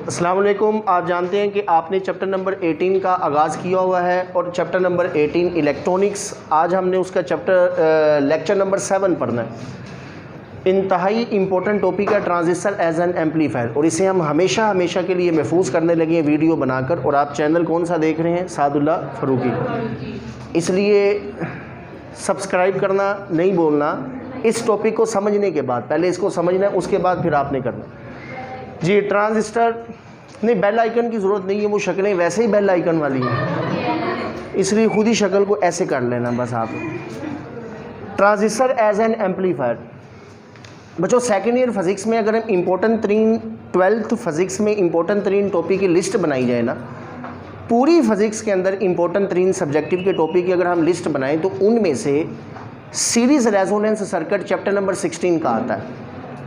अस्सलाम वालेकुम। आप जानते हैं कि आपने चैप्टर नंबर 18 का आगाज़ किया हुआ है और चैप्टर नंबर 18 इलेक्ट्रॉनिक्स, आज हमने उसका लेक्चर नंबर 7 पढ़ना है। इंतहाई इम्पोर्टेंट टॉपिक है ट्रांजिस्टर एज एन एम्पलीफायर, और इसे हम हमेशा के लिए महफूज करने लगे हैं वीडियो बनाकर। और आप चैनल कौन सा देख रहे हैं? सादुल्ला फ़ारूकी। इसलिए सब्सक्राइब करना नहीं बोलना। इस टॉपिक को समझने के बाद, पहले इसको समझना है, उसके बाद फिर आपने करना जी। ट्रांजिस्टर नहीं, बेल आइकन की ज़रूरत नहीं है, वो शक्लें वैसे ही बेल आइकन वाली हैं, इसलिए खुद ही शक्ल को ऐसे कर लेना बस आप। Transistor as an amplifier. बच्चों, सेकेंड ईयर फिज़िक्स में अगर हम इम्पोर्टेंट 12th फिज़िक्स में इम्पोर्टेंट 3 टॉपिक की लिस्ट बनाई जाए ना, पूरी फिज़िक्स के अंदर इम्पोर्टेंट 3 सब्जेक्टिव के टॉपिक की अगर हम लिस्ट बनाएं तो उनमें से series resonance circuit chapter number 16 का आता है।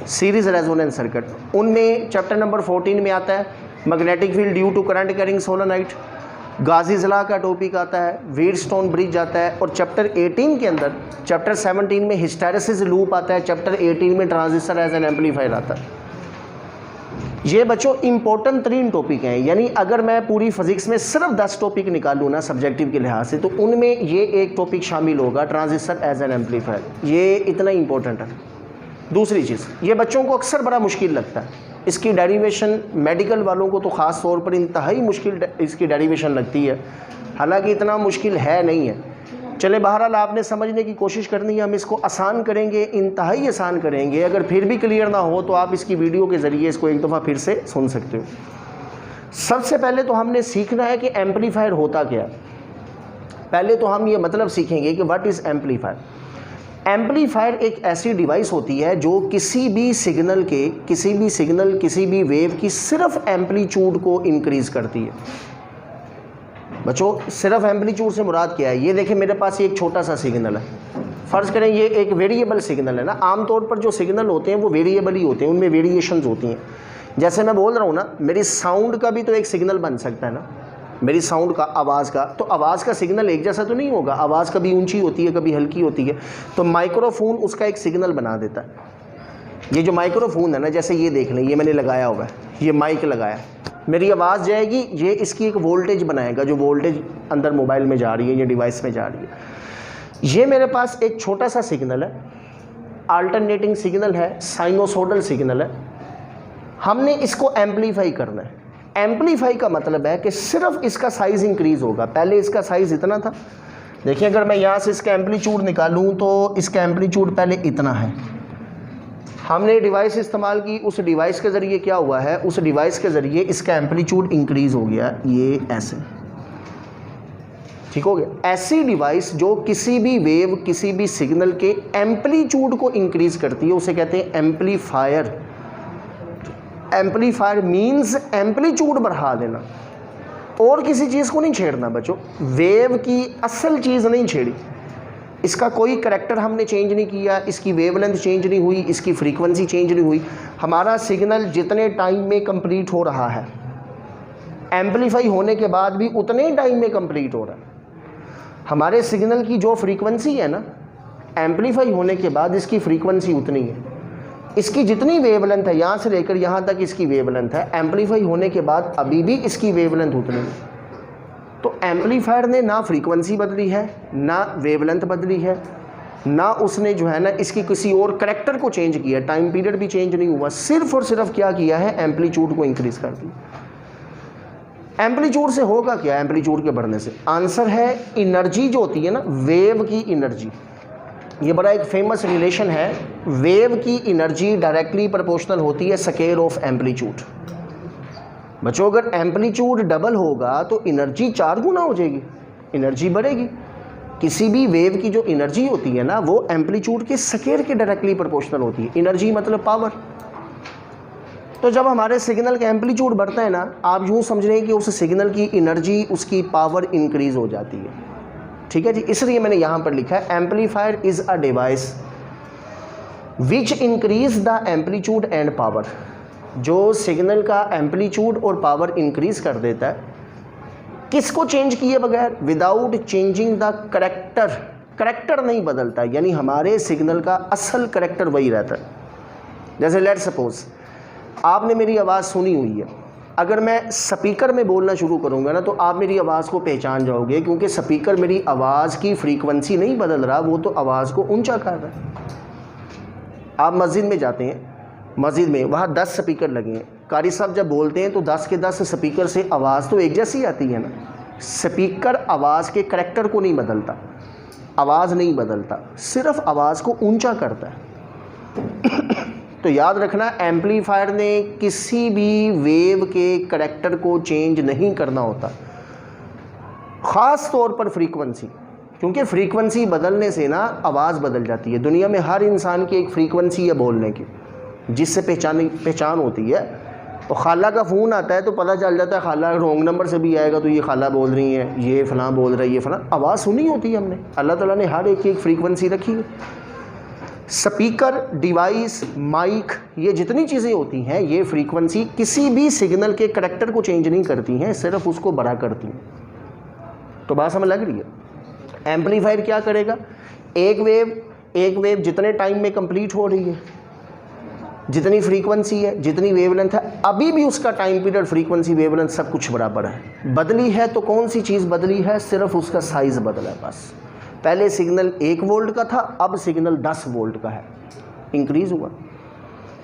सीरीज़ रेजोनेंस सर्किट, उनमें चैप्टर नंबर 14 में आता है magnetic field due to current carrying solenoid, Gauss's law का टॉपिक आता है, व्हीटस्टोन ब्रिज आता है, और चैप्टर 18 के अंदर चैप्टर 17 में हिस्टैरिसीस लूप आता है, चैप्टर 18 में ट्रांजिस्टर एज एन एम्पलीफायर आता है। ये बच्चों इंपॉर्टेंट 3 टॉपिक हैं, यानी अगर मैं पूरी फिज़िक्स में सिर्फ 10 टॉपिक निकालूँ ना सब्जेक्टिव के लिहाज से, तो उनमें ये एक टॉपिक शामिल होगा, ट्रांजिस्टर एज एन एम्पलीफायर। ये इतना इंपॉर्टेंट है। दूसरी चीज़, ये बच्चों को अक्सर बड़ा मुश्किल लगता है, इसकी डेरिवेशन मेडिकल वालों को तो ख़ास तौर पर इंतहाई मुश्किल इसकी डेरिवेशन लगती है, हालांकि इतना मुश्किल है नहीं है। चले बहरहाल आपने समझने की कोशिश करनी है, हम इसको आसान करेंगे, इंतहाई आसान करेंगे। अगर फिर भी क्लियर ना हो तो आप इसकी वीडियो के ज़रिए इसको एक दफ़ा फिर से सुन सकते हो। सबसे पहले तो हमने सीखना है कि एम्पलीफायर होता क्या है। पहले तो हम ये मतलब सीखेंगे कि व्हाट इज़ एम्पलीफायर। एम्पलीफायर एक ऐसी डिवाइस होती है जो किसी भी सिग्नल किसी भी वेव की सिर्फ एम्पलीट्यूड को इंक्रीज़ करती है। बच्चों, सिर्फ एम्पलीट्यूड से मुराद क्या है? ये देखें, मेरे पास एक छोटा सा सिग्नल है, फ़र्ज़ करें ये एक वेरिएबल सिग्नल है ना। आमतौर पर जो सिग्नल होते हैं वो वेरिएबल ही होते हैं, उनमें वेरिएशंस होती हैं। जैसे मैं बोल रहा हूँ ना, मेरी साउंड का भी तो एक सिग्नल बन सकता है ना, मेरी साउंड का, आवाज़ का, तो आवाज़ का सिग्नल एक जैसा तो नहीं होगा। आवाज़ कभी ऊंची होती है, कभी हल्की होती है, तो माइक्रोफोन उसका एक सिग्नल बना देता है। ये जो माइक्रोफोन है ना, जैसे ये देख लें, ये मैंने लगाया हुआ है, ये माइक लगाया, मेरी आवाज़ जाएगी, ये इसकी एक वोल्टेज बनाएगा, जो वोल्टेज अंदर मोबाइल में जा रही है, ये डिवाइस में जा रही है। ये मेरे पास एक छोटा सा सिग्नल है, अल्टरनेटिंग सिग्नल है, साइनोसोडल सिग्नल है। हमने इसको एम्पलीफाई करना है। एम्पलीफाई का मतलब है कि सिर्फ इसका साइज़ इंक्रीज़ होगा। पहले इसका साइज़ इतना था, देखिए अगर मैं यहाँ से इसका एम्पलीट्यूड निकालूँ तो इसका एम्पलीट्यूड पहले इतना है। हमने डिवाइस इस्तेमाल की, उस डिवाइस के ज़रिए क्या हुआ है, उस डिवाइस के ज़रिए इसका एम्पलीट्यूड इंक्रीज़ हो गया, ये ऐसे, ठीक हो गया। ऐसी डिवाइस जो किसी भी वेव, किसी भी सिग्नल के एम्पलीट्यूड को इंक्रीज़ करती है, उसे कहते हैं एम्पलीफायर। एम्पलीफायर मीन्स एम्पलीट्यूड बढ़ा देना, और किसी चीज़ को नहीं छेड़ना बच्चों। वेव की असल चीज़ नहीं छेड़ी, इसका कोई करैक्टर हमने चेंज नहीं किया, इसकी वेवलेंथ चेंज नहीं हुई, इसकी फ्रीक्वेंसी चेंज नहीं हुई। हमारा सिग्नल जितने टाइम में कंप्लीट हो रहा है, एम्पलीफाई होने के बाद भी उतने टाइम में कंप्लीट हो रहा है। हमारे सिग्नल की जो फ्रीक्वेंसी है ना, एम्पलीफाई होने के बाद इसकी फ्रीक्वेंसी उतनी है। इसकी जितनी वेवलेंथ है, यहाँ से लेकर यहाँ तक इसकी वेवलेंथ है, एम्पलीफाई होने के बाद अभी भी इसकी वेवलेंथ उतनी है। तो एम्पलीफायर ने ना फ्रीक्वेंसी बदली है, ना वेवलेंथ बदली है, ना उसने जो है ना इसकी किसी और करैक्टर को चेंज किया, टाइम पीरियड भी चेंज नहीं हुआ, सिर्फ और सिर्फ क्या किया है, एम्पलीट्यूड को इंक्रीज़ कर दिया। एम्पलीट्यूड से होगा क्या? एम्पलीट्यूड के बढ़ने से आंसर है एनर्जी जो होती है ना, वेव की एनर्जी। ये बड़ा एक फेमस रिलेशन है, वेव की एनर्जी डायरेक्टली प्रोपोर्शनल होती है स्क्वायर ऑफ एम्पलीट्यूड। बच्चों, अगर एम्पलीट्यूड डबल होगा तो एनर्जी 4 गुना हो जाएगी, एनर्जी बढ़ेगी। किसी भी वेव की जो एनर्जी होती है ना, वो एम्पलीट्यूड के स्क्वायर के डायरेक्टली प्रोपोर्शनल होती है। एनर्जी मतलब पावर। तो जब हमारे सिग्नल का एम्पलीट्यूड बढ़ता है ना, आप यूँ समझ रहे हैं कि उस सिग्नल की एनर्जी, उसकी पावर इंक्रीज़ हो जाती है, ठीक है जी। इसलिए मैंने यहाँ पर लिखा है amplifier is a device which increase the amplitude and power. जो सिग्नल का एम्पलीट्यूड और पावर इंक्रीज कर देता है, किसको चेंज किए बगैर, without changing the character. Character नहीं बदलता, यानी हमारे सिग्नल का असल करैक्टर वही रहता है। जैसे लेट सपोज आपने मेरी आवाज़ सुनी हुई है, अगर मैं स्पीकर में बोलना शुरू करूँगा ना तो आप मेरी आवाज़ को पहचान जाओगे, क्योंकि स्पीकर मेरी आवाज़ की फ्रीक्वेंसी नहीं बदल रहा, वो तो आवाज़ को ऊंचा कर रहा है। आप मस्जिद में जाते हैं, मस्जिद में वहाँ 10 स्पीकर लगे हैं, कारी साहब जब बोलते हैं तो 10 के 10 स्पीकर से आवाज़ तो एक जैसी आती है ना। स्पीकर आवाज़ के करैक्टर को नहीं बदलता, आवाज़ नहीं बदलता, सिर्फ आवाज़ को ऊंचा करता है। तो याद रखना, एम्पलीफायर ने किसी भी वेव के करैक्टर को चेंज नहीं करना होता, ख़ास तौर पर फ्रीक्वेंसी, क्योंकि फ्रीक्वेंसी बदलने से ना आवाज़ बदल जाती है। दुनिया में हर इंसान की एक फ्रीक्वेंसी है बोलने की, जिससे पहचान होती है। तो खाला का फ़ोन आता है तो पता चल जाता है, खाला रॉन्ग नंबर से भी आएगा तो ये खाला बोल रही है, ये फ़लाँ बोल रहा है, ये फ़लाँ, आवाज़ सुनी होती है हमने। अल्लाह ताला ने हर एक की एक फ्रीक्वेंसी रखी है। स्पीकर, डिवाइस, माइक, ये जितनी चीज़ें होती हैं, ये फ्रीक्वेंसी किसी भी सिग्नल के करैक्टर को चेंज नहीं करती हैं, सिर्फ उसको बड़ा करती हैं। तो बात समझ लग रही है। एम्पलीफायर क्या करेगा, एक वेव जितने टाइम में कंप्लीट हो रही है, जितनी फ्रीक्वेंसी है, जितनी वेवलेंथ है, अभी भी उसका टाइम पीरियड, फ्रीक्वेंसी, वेवलेंथ सब कुछ बराबर है। बदली है तो कौन सी चीज़ बदली है, सिर्फ उसका साइज़ बदला है बस। पहले सिग्नल 1 वोल्ट का था, अब सिग्नल 10 वोल्ट का है, इंक्रीज़ हुआ।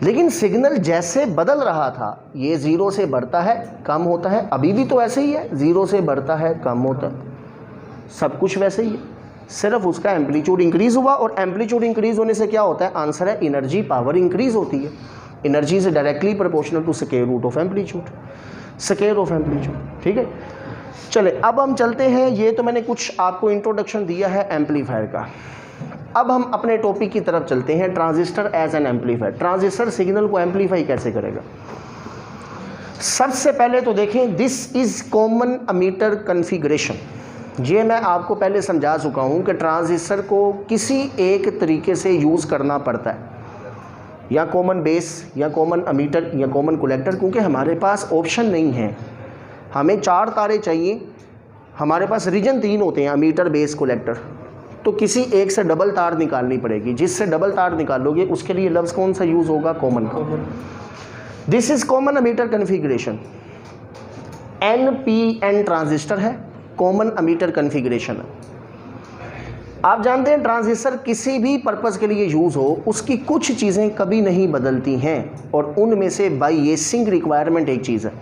लेकिन सिग्नल जैसे बदल रहा था, ये 0 से बढ़ता है कम होता है, अभी भी तो ऐसे ही है, 0 से बढ़ता है कम होता है, सब कुछ वैसे ही है, सिर्फ उसका एम्पलीट्यूड इंक्रीज़ हुआ। और एम्पलीट्यूड इंक्रीज़ होने से क्या होता है, आंसर है एनर्जी, पावर इंक्रीज़ होती है। एनर्जी से directly proportional to square root of amplitude, square of amplitude. ठीक है, चले अब हम चलते हैं। ये तो मैंने कुछ आपको इंट्रोडक्शन दिया है एम्पलीफायर का। अब हम अपने टॉपिक की तरफ चलते हैं, transistor as an amplifier. Transistor signal को एम्पलीफाई कैसे करेगा। सबसे पहले तो देखें, this is common emitter configuration. ये मैं आपको पहले समझा चुका हूँ कि ट्रांजिस्टर को किसी एक तरीके से यूज़ करना पड़ता है, या कॉमन बेस, या कॉमन एमीटर, या कॉमन कलेक्टर, क्योंकि हमारे पास ऑप्शन नहीं है। हमें 4 तारे चाहिए, हमारे पास रीजन 3 होते हैं, एमीटर, बेस, कलेक्टर, तो किसी एक से डबल तार निकालनी पड़ेगी। जिससे डबल तार निकालोगे उसके लिए लफ्ज़ कौन सा यूज़ होगा, कॉमन का। This is common emitter configuration. NPN transistor है, कॉमन एमीटर कॉन्फ़िगरेशन है। आप जानते हैं ट्रांजिस्टर किसी भी पर्पज़ के लिए यूज़ हो, उसकी कुछ चीज़ें कभी नहीं बदलती हैं, और उनमें से बायसिंग रिक्वायरमेंट एक चीज़ है।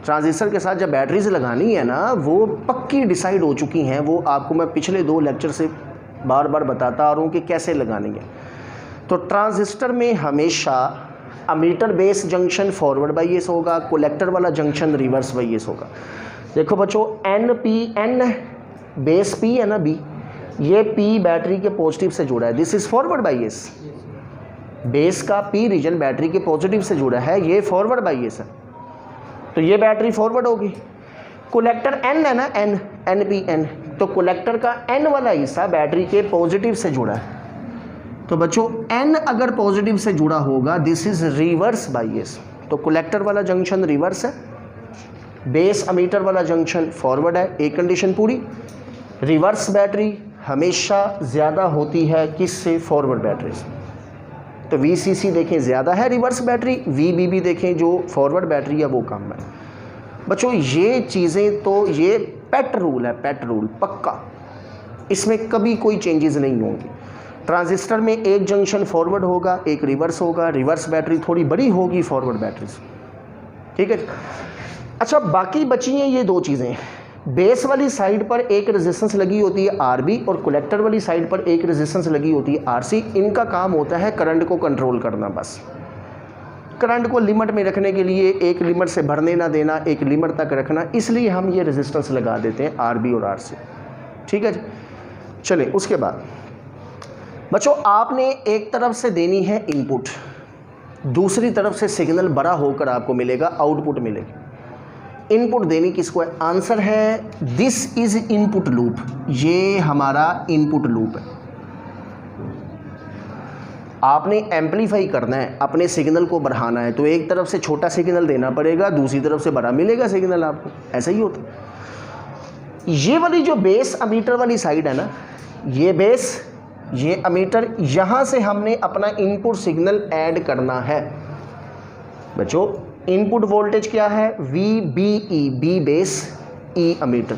ट्रांजिस्टर के साथ जब बैटरीज लगानी है ना, वो पक्की डिसाइड हो चुकी हैं। वो आपको मैं पिछले 2 लेक्चर से बार बार बताता आ रहा हूँ कि कैसे लगानी है। तो ट्रांजिस्टर में हमेशा emitter base junction forward bias होगा, कलेक्टर वाला जंक्शन रिवर्स बायस होगा। देखो बच्चों, NPN बेस P है ना, B, ये P बैटरी के पॉजिटिव से जुड़ा है, this is forward bias. Base का P रीजन बैटरी के पॉजिटिव से जुड़ा है, ये फॉरवर्ड बायस है, तो ये बैटरी फॉरवर्ड होगी। कलेक्टर N है ना, NPN, तो कलेक्टर का N वाला हिस्सा बैटरी के पॉजिटिव से जुड़ा है। तो बच्चों N अगर पॉजिटिव से जुड़ा होगा, दिस इज़ रिवर्स बायस, तो कलेक्टर वाला जंक्शन रिवर्स है, बेस एमीटर वाला जंक्शन फॉरवर्ड है। एक कंडीशन पूरी। रिवर्स बैटरी हमेशा ज़्यादा होती है किससे, फॉरवर्ड बैटरी से। तो VCC देखें ज़्यादा है रिवर्स बैटरी, VBB देखें जो फॉरवर्ड बैटरी है वो कम है। बच्चों ये चीज़ें, तो ये पेट रूल है, पेट रूल पक्का, इसमें कभी कोई चेंजेस नहीं होंगी। ट्रांजिस्टर में एक जंक्शन फॉरवर्ड होगा, एक रिवर्स होगा, रिवर्स बैटरी थोड़ी बड़ी होगी फॉरवर्ड बैटरी से। ठीक है, अच्छा बाकी बची हैं ये 2 चीज़ें। बेस वाली साइड पर एक रेजिस्टेंस लगी होती है RB, और कलेक्टर वाली साइड पर एक रेजिस्टेंस लगी होती है RC। इनका काम होता है करंट को कंट्रोल करना, बस करंट को लिमिट में रखने के लिए, एक लिमिट से भरने ना देना, एक लिमिट तक रखना, इसलिए हम ये रेजिस्टेंस लगा देते हैं RB और RC। ठीक है जी, चले उसके बाद बच्चों, आपने एक तरफ से देनी है इनपुट, दूसरी तरफ से सिग्नल बड़ा होकर आपको मिलेगा, आउटपुट मिलेगी। इनपुट देनी किसको है, आंसर है दिस इज इनपुट लूप, ये हमारा इनपुट लूप है। आपने एम्पलीफाई करना है, अपने सिग्नल को बढ़ाना है, तो एक तरफ से छोटा सिग्नल देना पड़ेगा, दूसरी तरफ से बड़ा मिलेगा सिग्नल आपको, ऐसा ही होता है। ये वाली जो बेस एमीटर वाली साइड है ना, ये बेस, ये एमीटर, यहाँ से हमने अपना इनपुट सिग्नल ऐड करना है। बच्चों इनपुट वोल्टेज क्या है, VBE, बी बेस, ई अमीटर।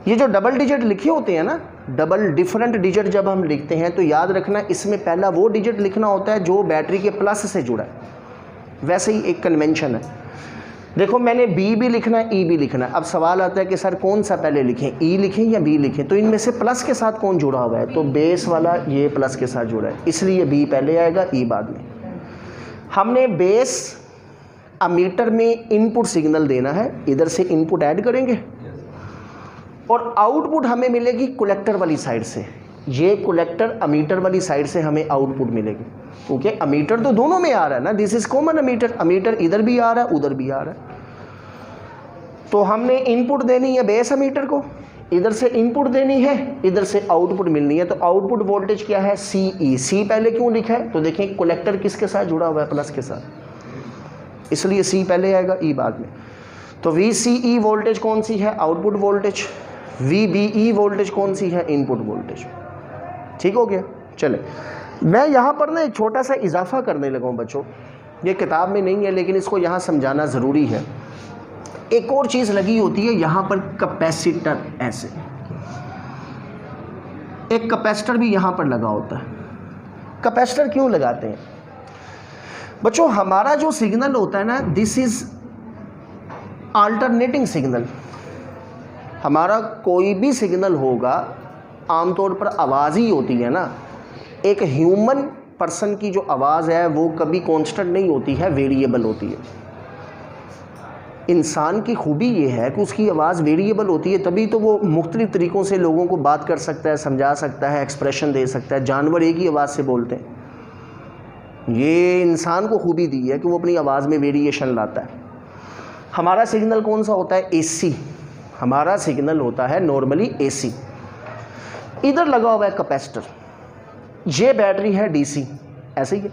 ये जो डबल डिजिट लिखे होते हैं ना, डबल डिफरेंट डिजिट जब हम लिखते हैं तो याद रखना इसमें पहला वो डिजिट लिखना होता है जो बैटरी के प्लस से जुड़ा है। वैसे ही एक कन्वेंशन है। देखो मैंने बी भी लिखना है, ई भी लिखना है। अब सवाल आता है कि सर कौन सा पहले लिखें, ई लिखें या बी लिखें? तो इनमें से प्लस के साथ कौन जुड़ा हुआ है? तो बेस वाला ये प्लस के साथ जुड़ा है, इसलिए बी पहले आएगा, ई बाद में। हमने बेस अमीटर में इनपुट सिग्नल देना है, इधर से इनपुट ऐड करेंगे और आउटपुट हमें मिलेगी कलेक्टर वाली साइड से। ये कलेक्टर अमीटर वाली साइड से हमें आउटपुट मिलेगी, क्योंकि अमीटर तो दोनों में आ रहा है ना, this is common ammeter. Ammeter इधर भी आ रहा है उधर भी आ रहा है। तो हमने इनपुट देनी है बेस अमीटर को, इधर से इनपुट देनी है, इधर से आउटपुट मिलनी है। तो आउटपुट वोल्टेज क्या है, CE। सी पहले क्यों लिखा है? तो देखें कलेक्टर किसके साथ जुड़ा हुआ है, प्लस के साथ, इसलिए सी पहले आएगा, ई बाद में। तो VCE वोल्टेज कौन सी है, आउटपुट वोल्टेज। VBE वोल्टेज कौन सी है, इनपुट वोल्टेज। ठीक हो गया। चले मैं यहाँ पर ना एक छोटा सा इजाफा करने लगा हूँ बच्चों, ये किताब में नहीं है लेकिन इसको यहाँ समझाना ज़रूरी है। एक और चीज़ लगी होती है यहाँ पर, कैपेसिटर। ऐसे एक कैपेसिटर भी यहाँ पर लगा होता है। कैपेसिटर क्यों लगाते हैं बच्चों? हमारा जो सिग्नल होता है ना, दिस इज अल्टरनेटिंग सिग्नल। हमारा कोई भी सिग्नल होगा, आमतौर पर आवाज़ ही होती है ना। एक ह्यूमन पर्सन की जो आवाज़ है वो कभी कांस्टेंट नहीं होती है, वेरिएबल होती है। इंसान की खूबी ये है कि उसकी आवाज़ वेरिएबल होती है, तभी तो वो मुख्तलिफ़ तरीक़ों से लोगों को बात कर सकता है, समझा सकता है, एक्सप्रेशन दे सकता है। जानवर एक ही आवाज़ से बोलते हैं, ये इंसान को खूबी दी है कि वो अपनी आवाज़ में वेरिएशन लाता है। हमारा सिग्नल कौन सा होता है, AC। हमारा सिग्नल होता है नॉर्मली AC। इधर लगा हुआ है कैपेसिटर, ये बैटरी है DC, ऐसे ही है।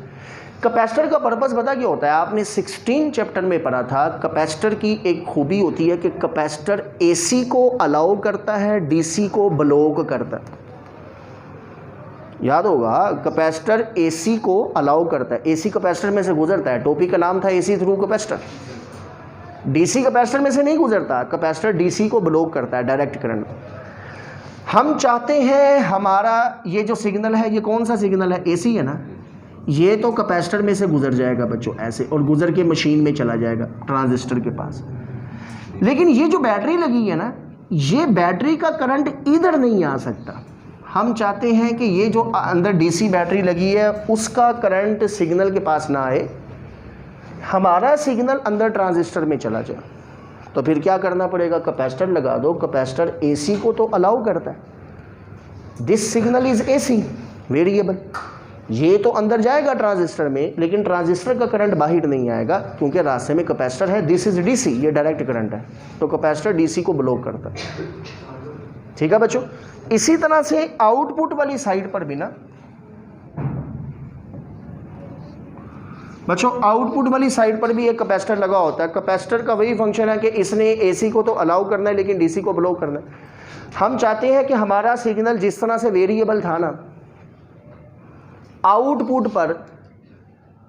कैपेसिटर का पर्पस पता क्या होता है? आपने 16 चैप्टर में पढ़ा था, कैपेसिटर की एक खूबी होती है कि कैपेसिटर AC को अलाउ करता है, DC को ब्लॉक करता है। याद होगा, कैपेसिटर AC को अलाउ करता है, AC कैपेसिटर में से गुजरता है। टॉपिक का नाम था AC through capacitor. DC capacitor में से नहीं गुजरता, कैपेसिटर DC को ब्लॉक करता है, डायरेक्ट करंट। हम चाहते हैं हमारा ये जो सिग्नल है, ये कौन सा सिग्नल है, AC है ना, ये तो कैपेसिटर में से गुजर जाएगा बच्चों ऐसे, और गुजर के मशीन में चला जाएगा ट्रांजिस्टर के पास। लेकिन ये जो बैटरी लगी है ना, ये बैटरी का करंट इधर नहीं आ सकता। हम चाहते हैं कि ये जो अंदर DC बैटरी लगी है उसका करंट सिग्नल के पास ना आए, हमारा सिग्नल अंदर ट्रांजिस्टर में चला जाए। तो फिर क्या करना पड़ेगा, कैपेसिटर लगा दो। कैपेसिटर AC को तो अलाउ करता है, this signal is AC variable. ये तो अंदर जाएगा ट्रांजिस्टर में, लेकिन ट्रांजिस्टर का करंट बाहर नहीं आएगा क्योंकि रास्ते में कैपेसिटर है, दिस इज DC, ये डायरेक्ट करंट है। तो कैपेसिटर DC को ब्लॉक करता है। ठीक है बच्चों। इसी तरह से आउटपुट वाली साइड पर भी ना बच्चों, आउटपुट वाली साइड पर भी एक कैपेसिटर लगा होता है। कैपेसिटर का वही फंक्शन है कि इसने AC को तो अलाउ करना है लेकिन DC को ब्लॉक करना है। हम चाहते हैं कि हमारा सिग्नल जिस तरह से वेरिएबल था ना, आउटपुट पर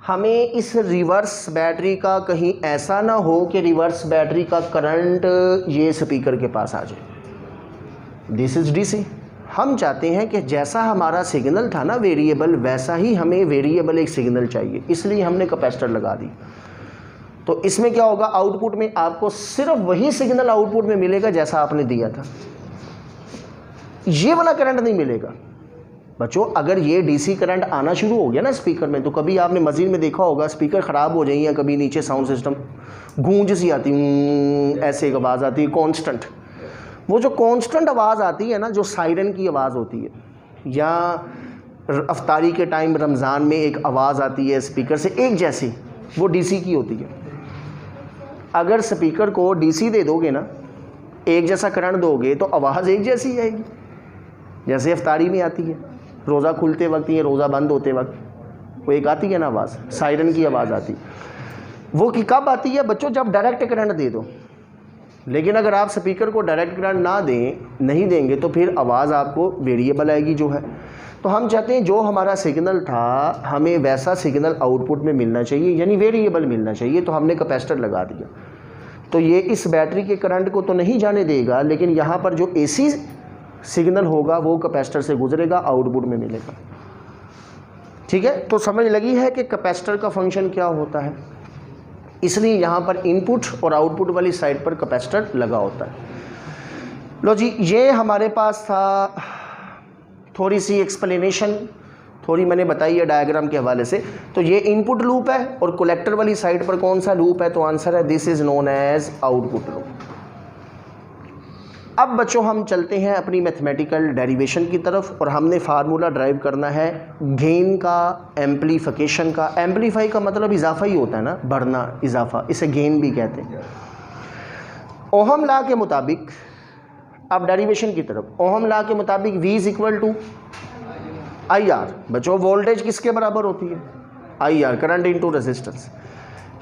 हमें इस रिवर्स बैटरी का कहीं ऐसा ना हो कि रिवर्स बैटरी का करंट ये स्पीकर के पास आ जाए, दिस इज DC। हम चाहते हैं कि जैसा हमारा सिग्नल था ना वेरिएबल, वैसा ही हमें वेरिएबल एक सिग्नल चाहिए, इसलिए हमने कैपेसिटर लगा दी। तो इसमें क्या होगा, आउटपुट में आपको सिर्फ वही सिग्नल आउटपुट में मिलेगा जैसा आपने दिया था, ये वाला करंट नहीं मिलेगा बच्चों। अगर ये DC करंट आना शुरू हो गया ना स्पीकर में, तो कभी आपने मस्जिद में देखा होगा स्पीकर ख़राब हो जाए, या कभी नीचे साउंड सिस्टम गूंज सी आती, ऐसे एक आवाज़ आती है कांस्टेंट। वो जो कांस्टेंट आवाज़ आती है ना, जो सायरन की आवाज़ होती है, या अफ्तारी के टाइम रमज़ान में एक आवाज़ आती है स्पीकर से एक जैसी, वो DC की होती है। अगर स्पीकर को DC दे दोगे ना, एक जैसा करंट दोगे, तो आवाज़ एक जैसी आएगी, जैसे अफ्तारी में आती है, रोज़ा खुलते वक्त या रोज़ा बंद होते वक्त वो एक आती है ना आवाज़, सायरन की आवाज़ आती। वो कि कब आती है बच्चों, जब डायरेक्ट करंट दे दो। लेकिन अगर आप स्पीकर को डायरेक्ट करंट ना दें, नहीं देंगे, तो फिर आवाज़ आपको वेरिएबल आएगी जो है। तो हम चाहते हैं जो हमारा सिग्नल था हमें वैसा सिग्नल आउटपुट में मिलना चाहिए, यानी वेरिएबल मिलना चाहिए, तो हमने कैपेसिटर लगा दिया। तो ये इस बैटरी के करंट को तो नहीं जाने देगा, लेकिन यहाँ पर जो एसी सिग्नल होगा वो कैपेसिटर से गुजरेगा, आउटपुट में मिलेगा। ठीक है, तो समझ लगी है कि कैपेसिटर का फंक्शन क्या होता है। इसलिए यहाँ पर इनपुट और आउटपुट वाली साइड पर कैपेसिटर लगा होता है। लो जी, ये हमारे पास था थोड़ी सी एक्सप्लेनेशन, थोड़ी मैंने बताई है डायग्राम के हवाले से। तो ये इनपुट लूप है और कलेक्टर वाली साइड पर कौन सा लूप है, तो आंसर है this is known as output loop. अब बच्चों हम चलते हैं अपनी मैथमेटिकल डेरिवेशन की तरफ, और हमने फार्मूला ड्राइव करना है गेन का, एम्पलीफिकेशन का। एम्पलीफाई का मतलब इजाफा ही होता है ना, बढ़ना, इजाफा, इसे गेन भी कहते हैं। ओहम लॉ के मुताबिक, अब डेरिवेशन की तरफ, ओहम लॉ के मुताबिक V is equal to I R. बच्चों वोल्टेज किसके बराबर होती है, I R, current into resistance.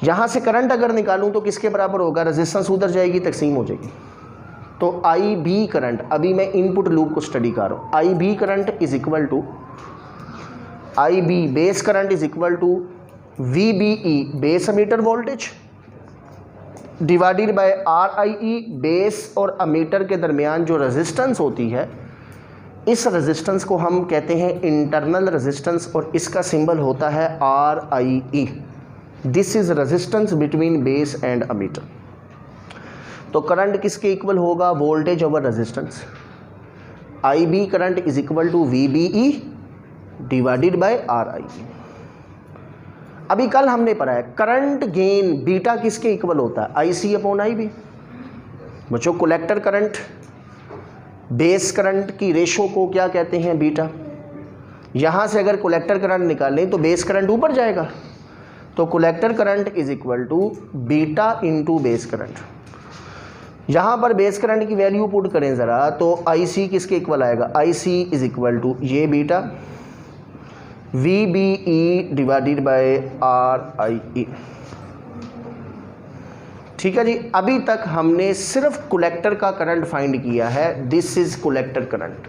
यहाँ से करंट अगर निकालूँ तो किसके बराबर होगा, रेजिस्टेंस उधर जाएगी, तकसीम हो जाएगी। तो आई बी करंट, अभी मैं इनपुट लूप को स्टडी कर रहा हूँ, I B current is equal to I B base current is equal to V B E base ammeter voltage divided by R I E base और अमीटर के दरमियान जो रेजिस्टेंस होती है, इस रेजिस्टेंस को हम कहते हैं इंटरनल रेजिस्टेंस, और इसका सिंबल होता है R I E. This is resistance between base and ammeter. तो करंट किसके इक्वल होगा, voltage over resistance. I B current is equal to V B E divided by R I E. अभी कल हमने पढ़ा है करंट गेन बीटा किसके equal होता है, I C upon I B. बच्चों कलेक्टर करंट बेस करंट की रेशो को क्या कहते हैं, बीटा। यहाँ से अगर कलेक्टर करंट निकालें तो बेस करंट ऊपर जाएगा, तो collector current is equal to beta into base current. यहाँ पर बेस करंट की वैल्यू पुट करें ज़रा, तो आई सी किसके इक्वल आएगा, I C is equal to ये beta V B E divided by R I E. ठीक है जी, अभी तक हमने सिर्फ कलेक्टर का करंट फाइंड किया है, this is collector current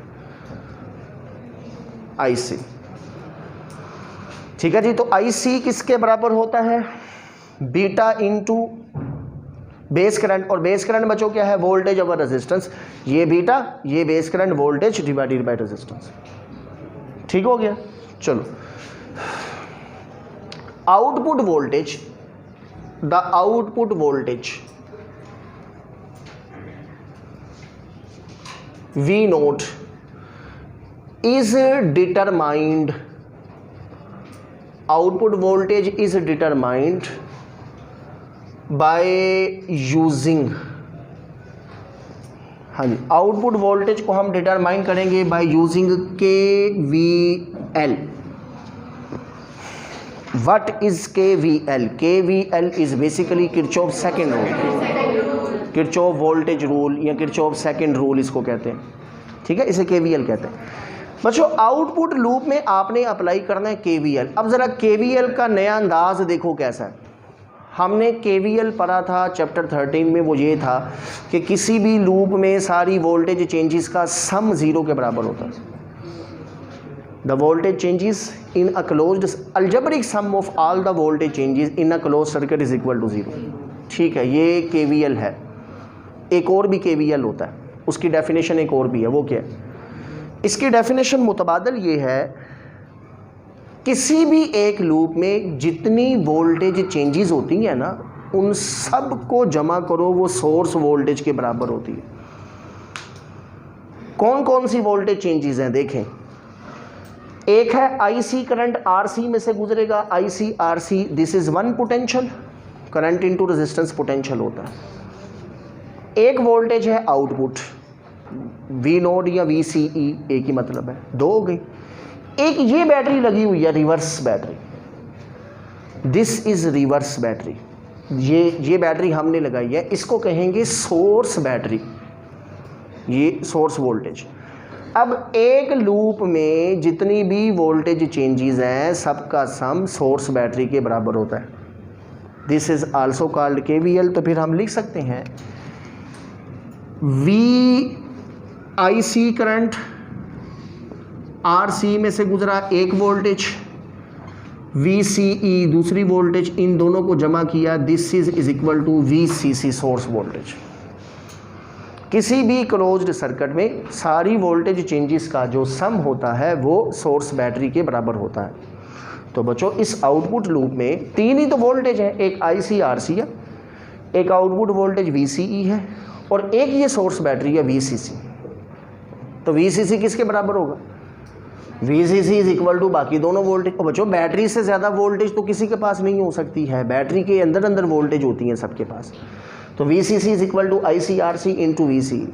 I C. ठीक है जी, तो आई सी किसके बराबर होता है, बीटा इंटू बेस करंट, और बेस करंट बच्चों क्या है, वोल्टेज ओवर रेजिस्टेंस। ये बीटा, ये base current, voltage divided by resistance. ठीक हो गया। चलो, output voltage, the output voltage V note is determined, output voltage is determined by using, हाँ जी, आउटपुट वोल्टेज को हम डिटरमाइन करेंगे by using KVL। What is KVL? KVL is basically Kirchhoff second rule, Kirchhoff voltage rule या Kirchhoff second rule इसको कहते हैं। ठीक है, इसे KVL कहते हैं। बच्चों आउटपुट लूप में आपने अप्लाई करना है KVL। अब ज़रा KVL का नया अंदाज देखो कैसा है। हमने KVL पढ़ा था चैप्टर 13 में, वो ये था कि किसी भी लूप में सारी वोल्टेज चेंजेस का सम ज़ीरो के बराबर होता है। The voltage changes in a closed algebraic sum of all the voltage changes in a closed circuit is equal to zero. ठीक है, ये KVL है। एक और भी KVL होता है, उसकी डेफिनेशन एक और भी है, वो क्या है? इसकी डेफिनेशन मुतबादल ये है, किसी भी एक लूप में जितनी वोल्टेज चेंजेस होती हैं ना, उन सब को जमा करो, वो सोर्स वोल्टेज के बराबर होती है। कौन कौन सी वोल्टेज चेंजेस हैं देखें। एक है IC करंट RC में से गुजरेगा, IC RC, this is one potential, current into resistance potential होता है। एक वोल्टेज है आउटपुट, V नोड या VCE, एक ही मतलब है, दो हो गई। एक ये बैटरी लगी हुई है, reverse battery, this is reverse battery. ये बैटरी हमने लगाई है, इसको कहेंगे सोर्स बैटरी, ये सोर्स वोल्टेज। अब एक लूप में जितनी भी वोल्टेज चेंजेस हैं, सबका सम सोर्स बैटरी के बराबर होता है। This is also called KVL। तो फिर हम लिख सकते हैं VIC करंट RC में से गुजरा एक वोल्टेज, VCE दूसरी वोल्टेज, इन दोनों को जमा किया, this is equal to VCC source voltage. किसी भी क्लोज्ड सर्किट में सारी वोल्टेज चेंजेस का जो सम होता है वो सोर्स बैटरी के बराबर होता है। तो बच्चों इस आउटपुट लूप में तीन ही तो वोल्टेज है, एक IC RC है, एक आउटपुट वोल्टेज VCE है और एक ये सोर्स बैटरी है VCC। तो VCC किसके बराबर होगा? VCC इज इक्वल टू बाकी दोनों वोल्टेज। और बच्चों बैटरी से ज़्यादा वोल्टेज तो किसी के पास नहीं हो सकती है, बैटरी के अंदर अंदर वोल्टेज होती हैं सबके पास। तो VCC is equal to IC RC into VCE।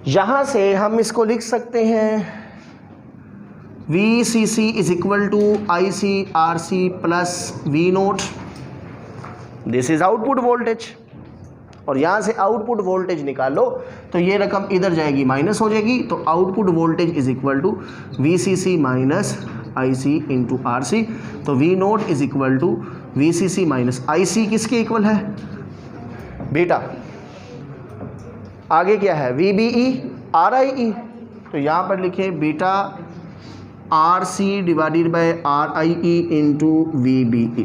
यहाँ से हम इसको लिख सकते हैं VCC is equal to IC RC plus V naught, this is output voltage. और यहाँ से आउटपुट वोल्टेज निकालो तो ये रकम इधर जाएगी माइनस हो जाएगी, तो output voltage is equal to VCC minus IC into RC। तो V naught is equal to VCC minus IC किसके इक्वल है? बीटा। आगे क्या है? VBE RIE। तो यहाँ पर लिखे beta RC divided by RIE into VBE।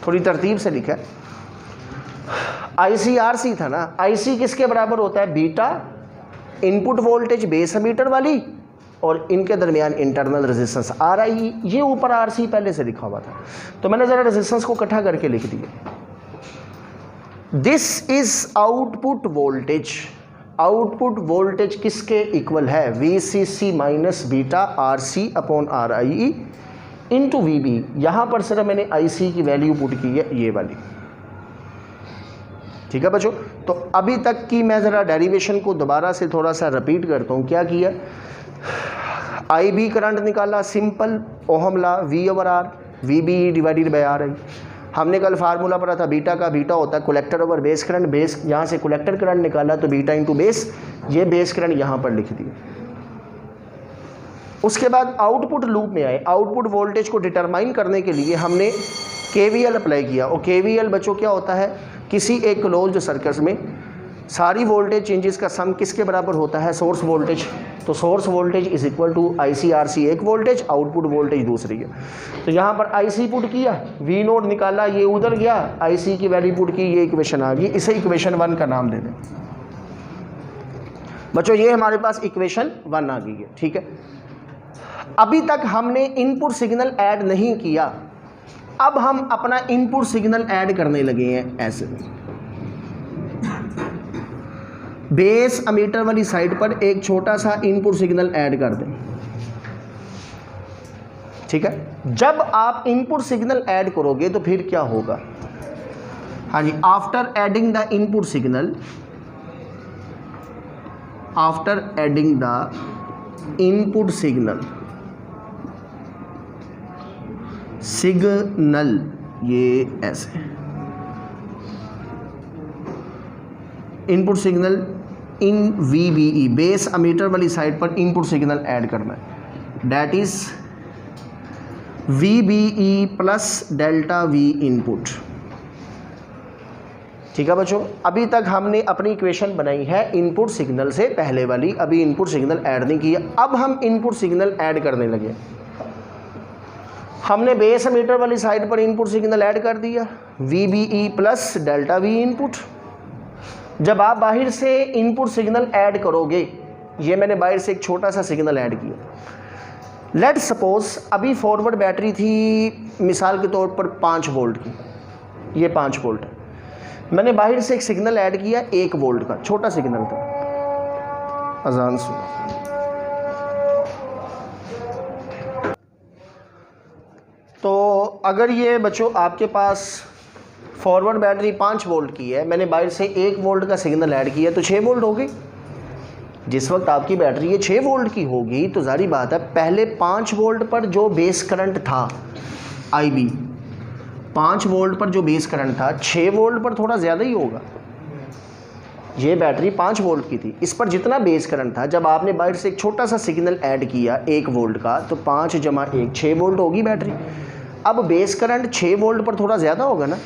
थोड़ी तरतीब से लिखा है। IC RC था ना, IC किसके बराबर होता है? Beta input voltage base emitter वाली और इनके दरमियान इंटरनल रेजिस्टेंस RIE। ये ऊपर RC पहले से लिखा हुआ था, तो मैंने ज़रा रेजिस्टेंस को इकट्ठा करके लिख दिया। This is output voltage. Output voltage किसके इक्वल है? VCC minus beta RC upon RIE into VB। यहाँ पर सिर्फ मैंने IC की वैल्यू पुट की है, ये वाली। ठीक है बच्चों, तो अभी तक की मैं ज़रा डेरिवेशन को दोबारा से थोड़ा सा रिपीट करता हूँ। क्या किया? IB करंट निकाला, simple Ohm law, V/R, VBE divided by RI। हमने कल फार्मूला पढ़ा था बीटा का, बीटा होता है collector over base current. Base यहाँ से कलेक्टर करंट निकाला तो बीटा इंटू बेस, ये बेस करंट यहाँ पर लिख दिया। उसके बाद आउटपुट लूप में आए, आउटपुट वोल्टेज को डिटरमाइन करने के लिए हमने KVL अप्लाई किया। और KVL बच्चों क्या होता है? किसी एक क्लोज्ड सर्किट में सारी वोल्टेज चेंजेस का सम किसके बराबर होता है? Source voltage. तो source voltage is equal to IC RC एक वोल्टेज, आउटपुट वोल्टेज दूसरी है। तो यहाँ पर IC पुट किया, V नोट निकाला, ये उधर गया, IC की वैल्यू पुट की, ये इक्वेशन आ गई। इसे इक्वेशन 1 का नाम दे दें बच्चों। ये हमारे पास इक्वेशन 1 आ गई है। ठीक है, अभी तक हमने इनपुट सिग्नल ऐड नहीं किया, अब हम अपना इनपुट सिग्नल ऐड करने लगे हैं। ऐसे बेस एमीटर वाली साइड पर एक छोटा सा इनपुट सिग्नल ऐड कर दें। ठीक है, जब आप इनपुट सिग्नल ऐड करोगे तो फिर क्या होगा? हाँ जी, after adding the input signal, after adding the input signal, signal ये ऐसे input signal in VBE base emitter वाली साइड पर इनपुट सिग्नल ऐड करना है, that is VBE plus delta V input. ठीक है बच्चों, अभी तक हमने अपनी इक्वेशन बनाई है इनपुट सिग्नल से पहले वाली, अभी इनपुट सिग्नल ऐड नहीं किया। अब हम इनपुट सिग्नल ऐड करने लगे। हमने बेस एमीटर वाली साइड पर इनपुट सिग्नल ऐड कर दिया, VBE plus delta V input. जब आप बाहर से इनपुट सिग्नल ऐड करोगे, ये मैंने बाहर से एक छोटा सा सिग्नल ऐड किया। लेट सपोज अभी फॉरवर्ड बैटरी थी मिसाल के तौर पर 5 वोल्ट की, ये 5 वोल्ट है। मैंने बाहर से एक सिग्नल ऐड किया 1 वोल्ट का, छोटा सिग्नल था। अजान सुनो। तो अगर ये बच्चों आपके पास फॉरवर्ड बैटरी 5 वोल्ट की है, मैंने बाहर से 1 वोल्ट का सिग्नल ऐड किया तो 6 वोल्ट होगी। जिस वक्त आपकी बैटरी ये 6 वोल्ट की होगी तो जारी बात है पहले 5 वोल्ट पर जो बेस करंट था IB, 5 वोल्ट पर जो बेस करंट था 6 वोल्ट पर थोड़ा ज़्यादा ही होगा। ये बैटरी 5 वोल्ट की थी, इस पर जितना बेस करंट था, जब आपने बाहर से एक छोटा सा सिग्नल ऐड किया 1 वोल्ट का, तो 5 × 1 6 वोल्ट होगी बैटरी। अब बेस करंट 6 वोल्ट पर थोड़ा ज़्यादा होगा ना।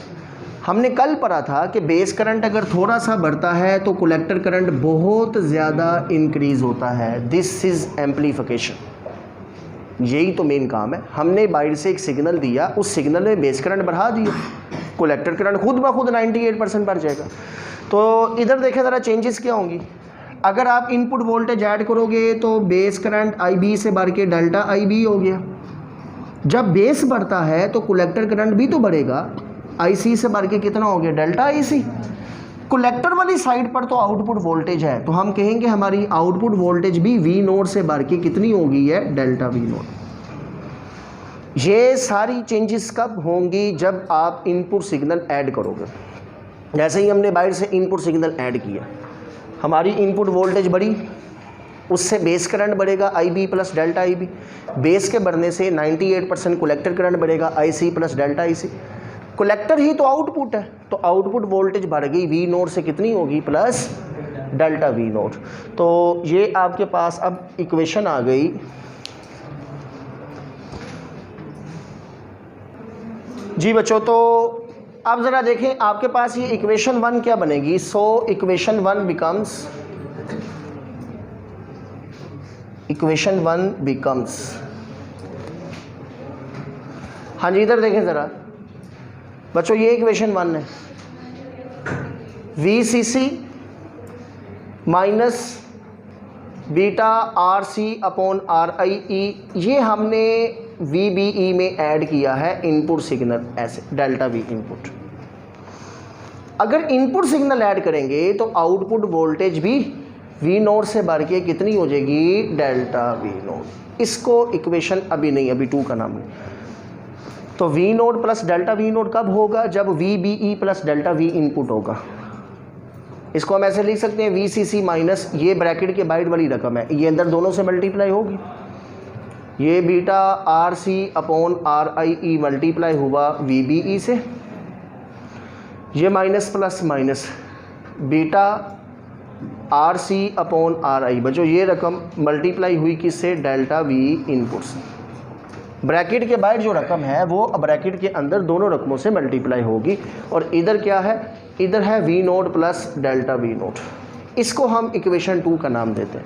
हमने कल पढ़ा था कि बेस करंट अगर थोड़ा सा बढ़ता है तो कलेक्टर करंट बहुत ज़्यादा इंक्रीज़ होता है। दिस इज़ एम्पलीफिकेशन, यही तो मेन काम है। हमने बाहर से एक सिग्नल दिया, उस सिग्नल में बेस करंट बढ़ा दिया, कलेक्टर करंट खुद ब खुद 98% बढ़ जाएगा। तो इधर देखें ज़रा चेंजेस क्या होंगी। अगर आप इनपुट वोल्टेज ऐड करोगे तो बेस करंट IB से बढ़ के डेल्टा IB हो गया। जब बेस बढ़ता है तो कलेक्टर करंट भी तो बढ़ेगा, IC से बढ़ के कितना हो गया, डेल्टा IC। कलेक्टर वाली साइड पर तो आउटपुट वोल्टेज है, तो हम कहेंगे हमारी आउटपुट वोल्टेज भी V0 से बढ़ के कितनी हो गई है, डेल्टा V0। ये सारी चेंजेस कब होंगी, जब आप इनपुट सिग्नल ऐड करोगे। जैसे ही हमने बाहर से इनपुट सिग्नल ऐड किया, हमारी इनपुट वोल्टेज बढ़ी, उससे बेस करंट बढ़ेगा IB plus delta IB। Base के बढ़ने से 98% कलेक्टर करंट बढ़ेगा IC plus delta IC। Collector ही तो आउटपुट है, तो आउटपुट वोल्टेज बढ़ गई V0 से कितनी होगी, प्लस डेल्टा V0। तो ये आपके पास अब इक्वेशन आ गई। जी बच्चों, तो अब ज़रा देखें आपके पास ये इक्वेशन 1 क्या बनेगी। सो इक्वेशन 1 बिकम्स, हाँ जी इधर देखें ज़रा बच्चों, ये इक्वेशन 1 है, VCC minus beta RC upon RIE, ये हमने VBE में ऐड किया है इनपुट सिग्नल, ऐसे डेल्टा V इनपुट। अगर इनपुट सिग्नल ऐड करेंगे तो आउटपुट वोल्टेज भी V0 से बढ़ के कितनी हो जाएगी, डेल्टा V0। इसको इक्वेशन अभी नहीं, अभी 2 का नाम नहीं। तो V0 प्लस डेल्टा V0 कब होगा, जब VBE plus delta V input होगा। इसको हम ऐसे लिख सकते हैं VCC माइनस, ये ब्रैकेट के बाहर वाली रकम है, ये अंदर दोनों से मल्टीप्लाई होगी। ये beta RC upon RIE multiply हुआ VBE से, ये minus plus minus beta RC upon RI। बच्चों ये रकम मल्टीप्लाई हुई किससे, डेल्टा V इनपुट से। ब्रैकेट के बाहर जो रकम है वो ब्रैकेट के अंदर दोनों रकमों से मल्टीप्लाई होगी। और इधर क्या है, इधर है V0 प्लस डेल्टा V0। इसको हम इक्वेशन 2 का नाम देते हैं।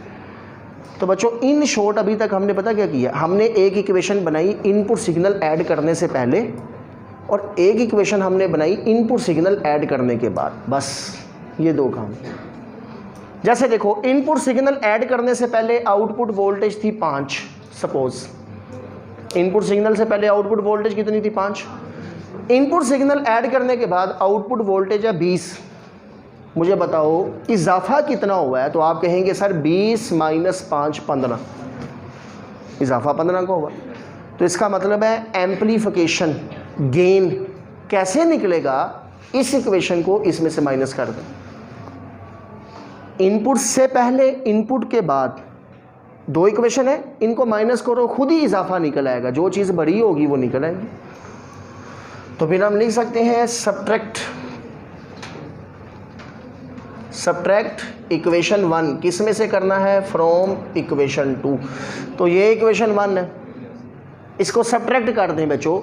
तो बच्चों इन शॉर्ट अभी तक हमने पता क्या किया, हमने एक इक्वेशन बनाई इनपुट सिग्नल ऐड करने से पहले, और एक इक्वेशन हमने बनाई इनपुट सिग्नल ऐड करने के बाद। बस ये 2 काम। जैसे देखो, इनपुट सिग्नल ऐड करने से पहले आउटपुट वोल्टेज थी 5, सपोज इनपुट सिग्नल से पहले आउटपुट वोल्टेज कितनी थी, 5। इनपुट सिग्नल ऐड करने के बाद आउटपुट वोल्टेज है 20। मुझे बताओ इजाफा कितना हुआ है, तो आप कहेंगे सर 20 माइनस 5 15, इजाफा 15 का हुआ। तो इसका मतलब है एम्पलीफिकेशन गेन कैसे निकलेगा, इस इक्वेशन को इसमें से माइनस कर दें। इनपुट से पहले इनपुट के बाद 2 इक्वेशन है, इनको माइनस करो, खुद ही इजाफा निकल आएगा, जो चीज़ बड़ी होगी वो निकल आएगी। तो फिर हम लिख सकते हैं सब्ट्रैक्ट इक्वेशन 1 किस में से करना है, फ्रॉम इक्वेशन 2। तो ये इक्वेशन 1 है, इसको सब्ट्रैक्ट कर दें बच्चों,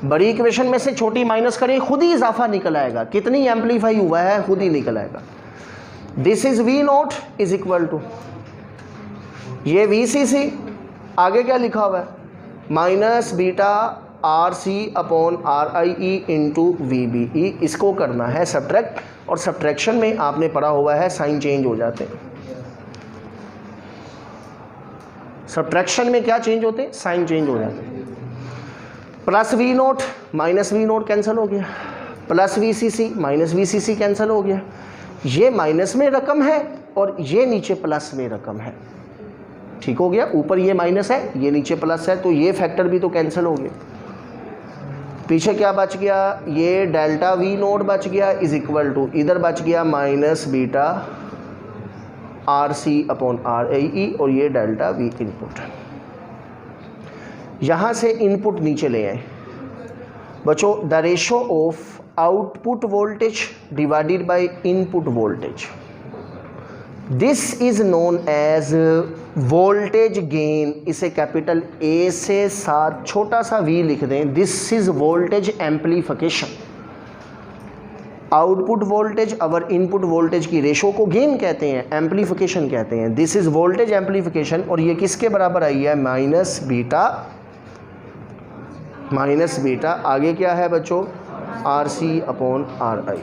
बड़ी इक्वेशन में से छोटी माइनस करें, खुद ही इजाफा निकल आएगा, कितनी एम्पलीफाई हुआ है खुद ही निकल आएगा। This is V0 is equal to, ये VCC आगे क्या लिखा हुआ है, minus beta RC upon RIE into VBE। इसको करना है सब्ट्रैक्ट, और सब्ट्रैक्शन में आपने पढ़ा हुआ है साइन चेंज हो जाते हैं। सब्ट्रैक्शन में क्या चेंज होते हैं, साइन चेंज हो जाते हैं। Plus V0 minus V0 cancel हो गया, plus VCC minus VCC cancel हो गया। ये माइनस में रकम है और ये नीचे प्लस में रकम है, ठीक हो गया। ऊपर ये माइनस है, ये नीचे प्लस है, तो ये फैक्टर भी तो कैंसिल हो गया। पीछे क्या बच गया, ये डेल्टा V0 बच गया इज इक्वल टू, इधर बच गया minus beta RC upon RIE, और ये डेल्टा V इनपुट। यहाँ से इनपुट नीचे ले आए बच्चों, the ratio of output voltage divided by input voltage, this is known as voltage gain. इसे कैपिटल A से साथ छोटा सा v लिख दें, this is voltage amplification. Output voltage और इनपुट वोल्टेज की रेशो को गेन कहते हैं, एम्पलीफिकेशन कहते हैं। दिस इज वोल्टेज एम्पलीफिकेशन, और ये किसके बराबर आई है? माइनस बीटा आगे क्या है बच्चों? RC upon RI।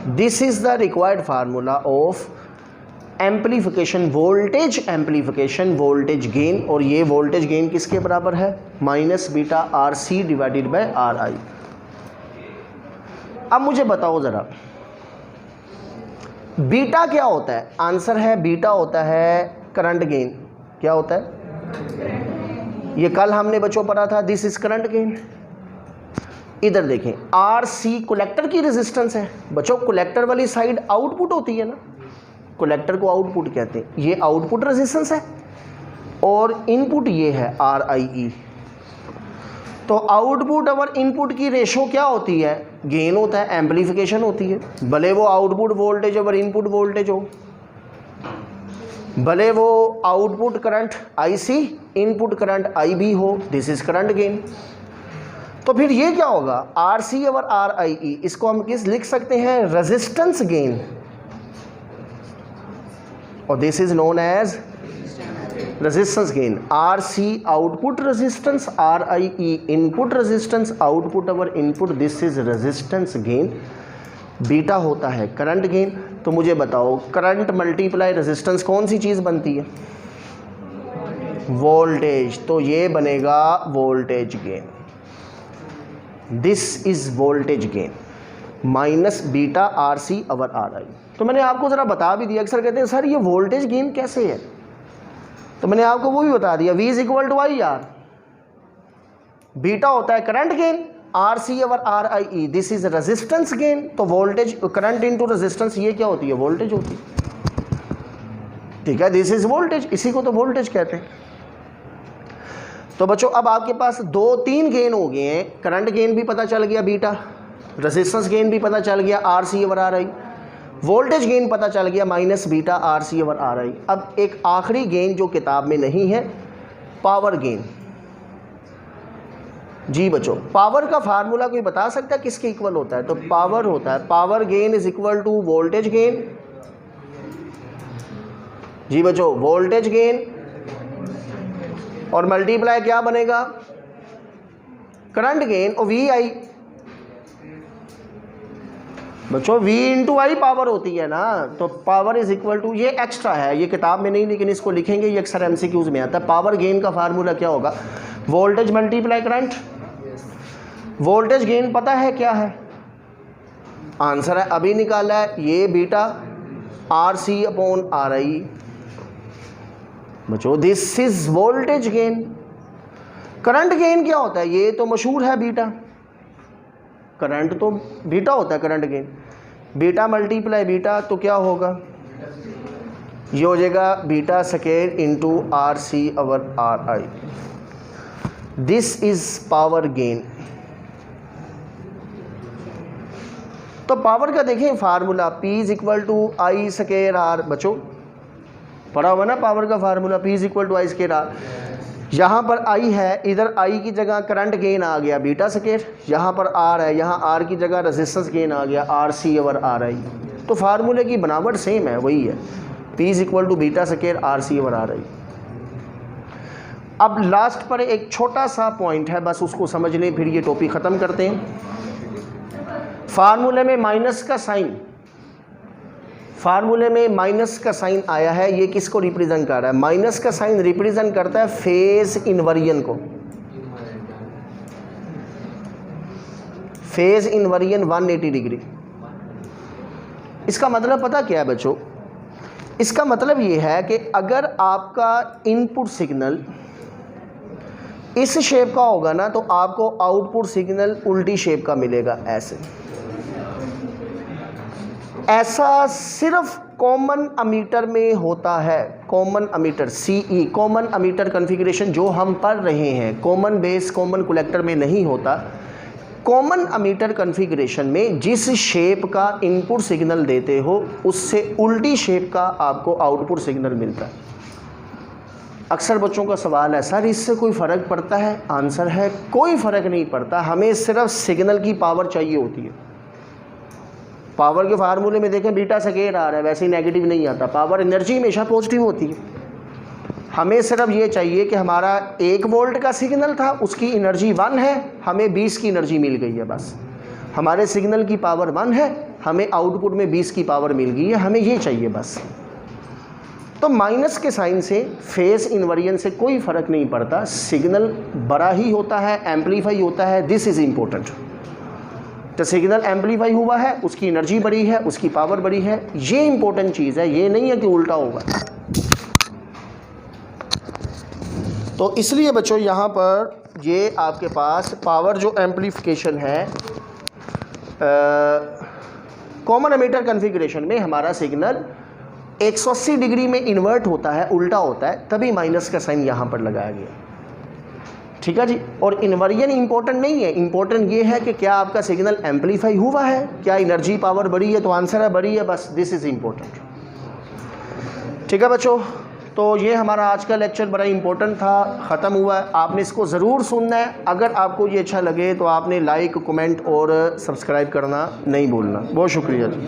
This is the required formula of amplification, voltage amplification, voltage gain, और ये वोल्टेज गेन किसके बराबर है? Minus beta RC divided by RI। अब मुझे बताओ ज़रा, बीटा क्या होता है? आंसर है बीटा होता है करंट गेन। क्या होता है? ये कल हमने बच्चों पढ़ा था, दिस इज करंट गेन। इधर देखें, RC कलेक्टर की रेजिस्टेंस है बच्चों, कलेक्टर वाली साइड आउटपुट होती है ना, कलेक्टर को आउटपुट कहते हैं, ये आउटपुट रेजिस्टेंस है, और इनपुट ये है RIE। तो आउटपुट और इनपुट की रेशो क्या होती है? गेन होता है, एम्पलीफिकेशन होती है। भले वो आउटपुट वोल्टेज और इनपुट वोल्टेज हो, भले वो output current IC input current IB हो, दिस इज करंट गेन। तो फिर ये क्या होगा? RC और RIE, इसको हम किस लिख सकते हैं? रेजिस्टेंस गेन, और this is known as resistance gain. RC output resistance, RIE input resistance, output और input, this is resistance gain. Beta होता है करंट गेन। तो मुझे बताओ, करंट मल्टीप्लाई रेजिस्टेंस कौन सी चीज़ बनती है? वोल्टेज। तो ये बनेगा voltage gain, this is voltage gain minus beta RC और RI। तो मैंने आपको ज़रा बता भी दिया। अक्सर कहते हैं सर ये वोल्टेज गेन कैसे है, तो मैंने आपको वो भी बता दिया, V is equal to IR। Beta होता है करंट गेन, RC और RIE this is resistance gain. तो वोल्टेज करंट इनटू रेजिस्टेंस, ये क्या होती है? वोल्टेज होती है, ठीक है, दिस इज वोल्टेज, इसी को तो वोल्टेज कहते हैं। तो बच्चों अब आपके पास 2-3 गेन हो गए हैं, करंट गेन भी पता चल गया बीटा, रेजिस्टेंस गेन भी पता चल गया RC और RI, वोल्टेज गेन पता चल गया माइनस बीटा RC और RI। अब एक आखिरी गेन जो किताब में नहीं है, पावर गेन। जी बच्चों, पावर का फार्मूला कोई बता सकता है किसके इक्वल होता है? तो पावर होता है, power gain is equal to voltage gain. जी बच्चों, वोल्टेज गेन और मल्टीप्लाई क्या बनेगा? करंट गेन, और VI बच्चों, V इंटू आई पावर होती है ना, तो पावर इज इक्वल टू, ये एक्स्ट्रा है, ये किताब में नहीं, लेकिन इसको लिखेंगे, ये अक्सर MCQs में आता है। पावर गेन का फार्मूला क्या होगा? Voltage multiply current. Voltage gain पता है क्या है? आंसर है अभी निकाला है, ये बीटा RC अपॉन RI। बच्चों this is voltage gain. Current gain क्या होता है? ये तो मशहूर है बीटा, करंट तो बीटा होता है current gain. Beta multiply beta, तो क्या होगा? ये हो जाएगा बीटा स्क्वायर इंटू RC और RI। This is power gain. तो पावर का देखें formula, P is equal to I square R। बच्चों पढ़ा हुआ ना पावर का formula, P is equal to I square R। यहाँ पर I है, इधर I की जगह करंट गेन आ गया बीटा स्क्वायर, यहाँ पर R है, यहाँ R की जगह रेजिस्टेंस गेन आ गया RC और RI। तो फार्मूले की बनावट सेम है, वही है, P is equal to beta square RC और RI। अब लास्ट पर एक छोटा सा पॉइंट है, बस उसको समझ लें, फिर ये टॉपिक ख़त्म करते हैं। फार्मूले में माइनस का साइन, फार्मूले में माइनस का साइन आया है, ये किसको रिप्रेजेंट कर रहा है? माइनस का साइन रिप्रेजेंट करता है फेज इनवर्जन को। Phase inversion 180 degree. इसका मतलब पता क्या है बच्चों? इसका मतलब ये है कि अगर आपका इनपुट सिग्नल इस शेप का होगा ना, तो आपको आउटपुट सिग्नल उल्टी शेप का मिलेगा, ऐसे। ऐसा सिर्फ कॉमन अमीटर में होता है, common ammeter CE, common ammeter configuration जो हम पढ़ रहे हैं, कॉमन बेस कॉमन कलेक्टर में नहीं होता। कॉमन अमीटर कॉन्फ़िगरेशन में जिस शेप का इनपुट सिग्नल देते हो, उससे उल्टी शेप का आपको आउटपुट सिग्नल मिलता है। अक्सर बच्चों का सवाल है, सर इससे कोई फ़र्क पड़ता है? आंसर है कोई फ़र्क नहीं पड़ता, हमें सिर्फ सिग्नल की पावर चाहिए होती है। पावर के फार्मूले में देखें बीटा स्क्वायर आ रहा है, वैसे ही नेगेटिव नहीं आता। पावर एनर्जी हमेशा पॉजिटिव होती है। हमें सिर्फ ये चाहिए कि हमारा 1 वोल्ट का सिग्नल था, उसकी एनर्जी 1 है, हमें 20 की एनर्जी मिल गई है। बस हमारे सिग्नल की पावर 1 है, हमें आउटपुट में 20 की पावर मिल गई है, हमें ये चाहिए बस। तो माइनस के साइन से फेस इनवेरिएंस से कोई फ़र्क नहीं पड़ता, सिग्नल बड़ा ही होता है, एम्पलीफाई होता है। This is important. तो सिग्नल एम्पलीफाई हुआ है, उसकी एनर्जी बड़ी है, उसकी पावर बड़ी है, ये इंपॉर्टेंट चीज़ है, ये नहीं है कि उल्टा होगा। तो इसलिए बच्चों यहाँ पर ये आपके पास पावर जो एम्पलीफिकेशन है, कॉमन एमिटर कॉन्फ़िगरेशन में हमारा सिग्नल 180 डिग्री में इन्वर्ट होता है, उल्टा होता है, तभी माइनस का साइन यहाँ पर लगाया गया। ठीक है जी। और इन्वर्जन इंपॉर्टेंट नहीं है, इंपॉर्टेंट ये है कि क्या आपका सिग्नल एम्पलीफाई हुआ है, क्या एनर्जी पावर बढ़ी है, तो आंसर है बढ़ी है, बस दिस इज़ इम्पोर्टेंट। ठीक है बच्चों, तो ये हमारा आज का लेक्चर बड़ा इंपॉर्टेंट था, ख़त्म हुआ है। आपने इसको ज़रूर सुनना है। अगर आपको ये अच्छा लगे तो आपने लाइक, कमेंट और सब्सक्राइब करना नहीं भूलना। बहुत शुक्रिया जी।